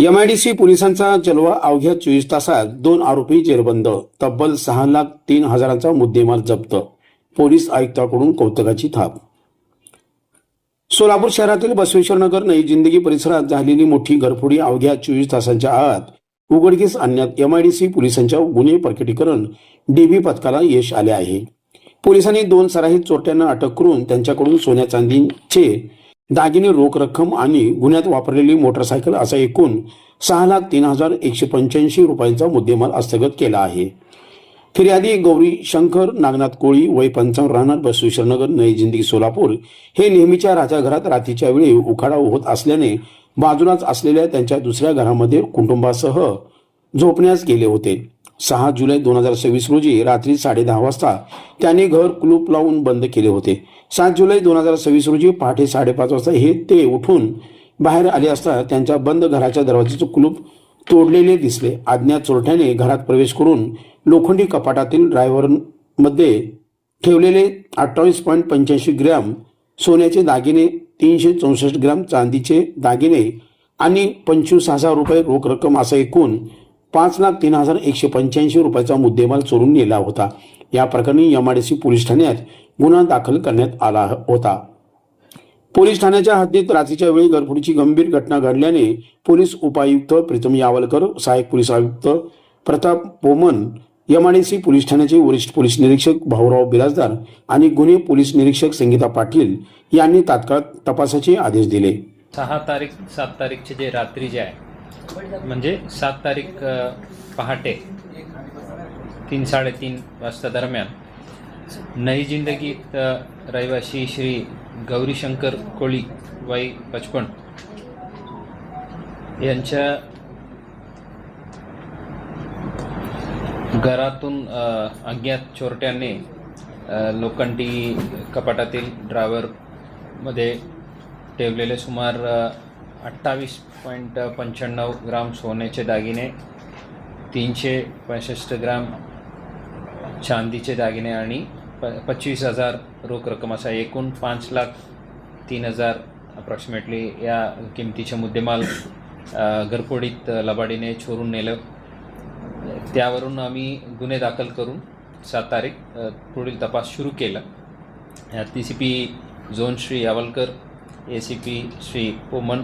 MIDC पोलिसांचा जलवा. अवघ्या 24 तासात 2 आरोपी जेरबंद. तब्बल 6,03,000चा मुद्देमाल जप्त. पोलीस आयुक्तांकडून कौतुकाची थाप. सोलापूर शहरातील बसवेश्वरनगर नई जिंदगी परिसरात झालेली मोठी घरफोडी अवघ्या 24 तासांच्या आत उघडकीस आणण्यात एमआयडीसी पोलिसांच्या गुन्हे प्रकटीकरण डीबी पथकाला यश आले आहे. पोलिसांनी 2 सराईत चोरट्यांना अटक करून त्यांच्याकडून सोन्या चांदीचे दागिने, रोख रक्कम आणि गुन्ह्यात वापरलेली मोटरसायकल असा एकूण 6,03,185 रुपयांचा मुद्देमाल हस्तगत केला आहे. फिर्यादी गौरी शंकर नागनाथ कोळी, वय 55, राहणार बसवेश्वरनगर नई जिंदगी सोलापूर, हे नेहमीच्या राहत्या घरात रात्रीच्या वेळी उखाडा होत असल्याने बाजूलाच असलेल्या त्यांच्या दुसऱ्या घरामध्ये कुटुंबासह झोपण्यास गेले होते. 6 जुलै 2026 रोजी रात्री 10:30 वाजता त्यांनी घर कुलूप लावून बंद केले होते. 7 जुलै 2026 रोजी पहाटे 5:30 वाजता ते उठून बाहेर आले असता त्यांच्या बंद घराच्या दरवाजाचे कुलूप तोडलेले दिसले. अज्ञात चोरट्याने घरात प्रवेश करून लोखंडी कपाटातील ड्रायव्हरमध्ये ठेवलेले 28.85 ग्रॅम सोन्याचे दागिने, 364 ग्रॅम चांदीचे दागिने आणि 25,000 रुपये रोख रक्कम असा एकूण 5,03,185 रुपयाचा मुद्देमाल चोरून नेला होता. या प्रकरणी एमआयडीसी पोलीस ठाण्यात गुन्हा दाखल करण्यात आला होता. पोलीस ठाण्याच्या हद्दीत रात्रीच्या वेळी घरफोडीची गंभीर घटना घडल्याने पोलीस उपायुक्त प्रीतम यावलकर, सहाय्यक पोलीस आयुक्त प्रताप पोमन, एमआयडीसी पोलीस ठाण्याचे वरिष्ठ पोलीस निरीक्षक भाऊराव बिराजदार आणि गुन्हे पोलीस निरीक्षक संगीता पाटील यांनी तात्काळ तपासाचे आदेश दिले. 6 तारीख 7 तारीखचे जे रात्री जे आहे म्हणजे 7 तारीख पहाटे 3-3:30 वाजता दरम्यान नई जिंदगीत रहिवासी श्री गौरीशंकर कोळी, वय 55, यांच्या घरातून अज्ञात चोरट्यांनी लोखंडी कपाटातील ड्रायव्हरमध्ये ठेवलेले सुमार 28.95 ग्राम सोन्याचे दागिने, 365 ग्राम चांदीचे दागिने आणि 25,000 रोख रक्कम असा एकूण 5,03,000 अप्रॉक्सिमेटली या किमतीचे मुद्देमाल घरफोडीत लबाडीने चोरून नेलं. त्यावरून आम्ही गुन्हे दाखल करून 7 तारीख पुढील तपास सुरू केला. यात DCP zone Shri Yawalkar, ACP Shri Poman,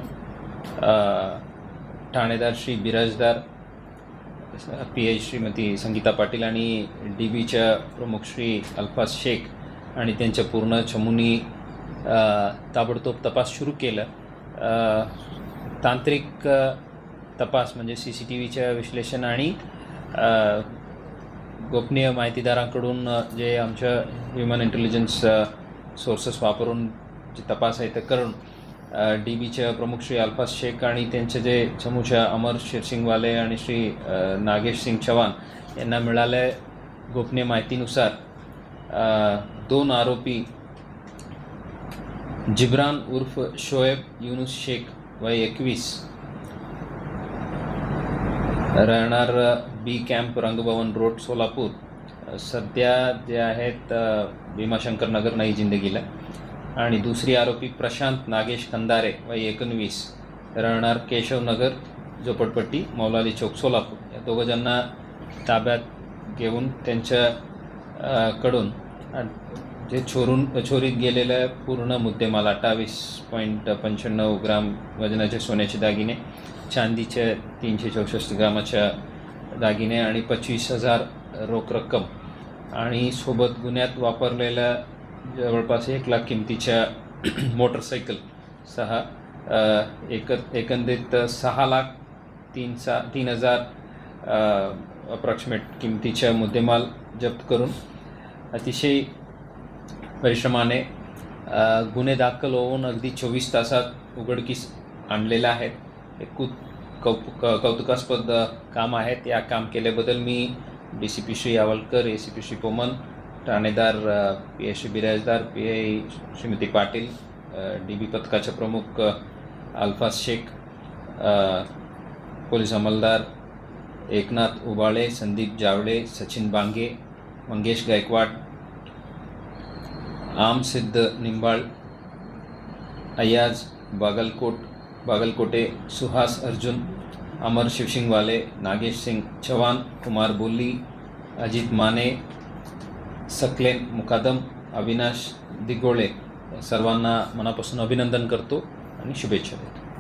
ठाणेदार श्री बिराजदार, PI श्रीमती संगीता पाटील आणि DBच्या प्रमुख श्री अल्फाज शेख आणि त्यांच्या पूर्ण चमूनी ताबडतोब तपास सुरू केला. तांत्रिक तपास म्हणजे CCTVच्या विश्लेषण आणि गोपनीय माहितीदारांकडून जे आमच्या ह्युमन इंटेलिजन्स सोर्सेस वापरून जे तपास आहे ते करून DBच्या प्रमुख श्री अल्फाज शेख आणि त्यांचे जे चमूच्या अमर शिरसिंगवाले आणि श्री नागेश सिंग चव्हाण यांना मिळाल्या गोपनीय माहितीनुसार 2 आरोपी जिब्रान उर्फ शोएब युनुस शेख, वय 21, राहणार B camp, Rangbhavan road, Solapur, सध्या जे आहेत भीमाशंकर नगर नई जिंदगीला, आणि दुसरी आरोपी प्रशांत नागेश खंदारे, वय 19, राहणार केशवनगर, झोपडपट्टी, मौलाली चौक, सोलापूर, या 2 जणांना ताब्यात घेऊन त्यांच्या कडून जे चोरीत गेलेलं पूर्ण मुद्देमाल 28.95 ग्राम वजनाचे सोन्याचे दागिने, चांदीचे 364 ग्रामाच्या दागिने आणि 25,000 रोख रक्कम आणि सोबत गुन्ह्यात वापरलेल्या जवळपास 1 लाख किमतीच्या मोटरसायकल एकंदरीत 6,03,000 अप्रॉक्सिमेट किमतीच्या मुद्देमाल जप्त करून अतिशय परिश्रमाने गुन्हे दाखल होऊन अगदी 24 तासात उघडकीस आणलेला आहे. एक कौतुकास्पद काम आहे. या काम केल्याबद्दल मी DCP श्री यावलकर, ACP श्री पोमन, ठाणेदार PI Shri Birajdar, PI Shrimati Patil, DB पथकाचे प्रमुख अल्फाज शेख, पोलीस अंमलदार एकनाथ उबाळे, संदीप जावळे, सचिन बांगे, मंगेश गायकवाड, आम सिद्ध निंबाळ, अयाज बागलकोटे, सुहास अर्जुन, अमर शिवसिंगवाले, नागेश सिंग चव्हाण, कुमार बोल्ली, अजित माने, सकलेन मुकादम, अविनाश दिगोळे सर्वांना मनापासून अभिनंदन करतो आणि शुभेच्छा देतो.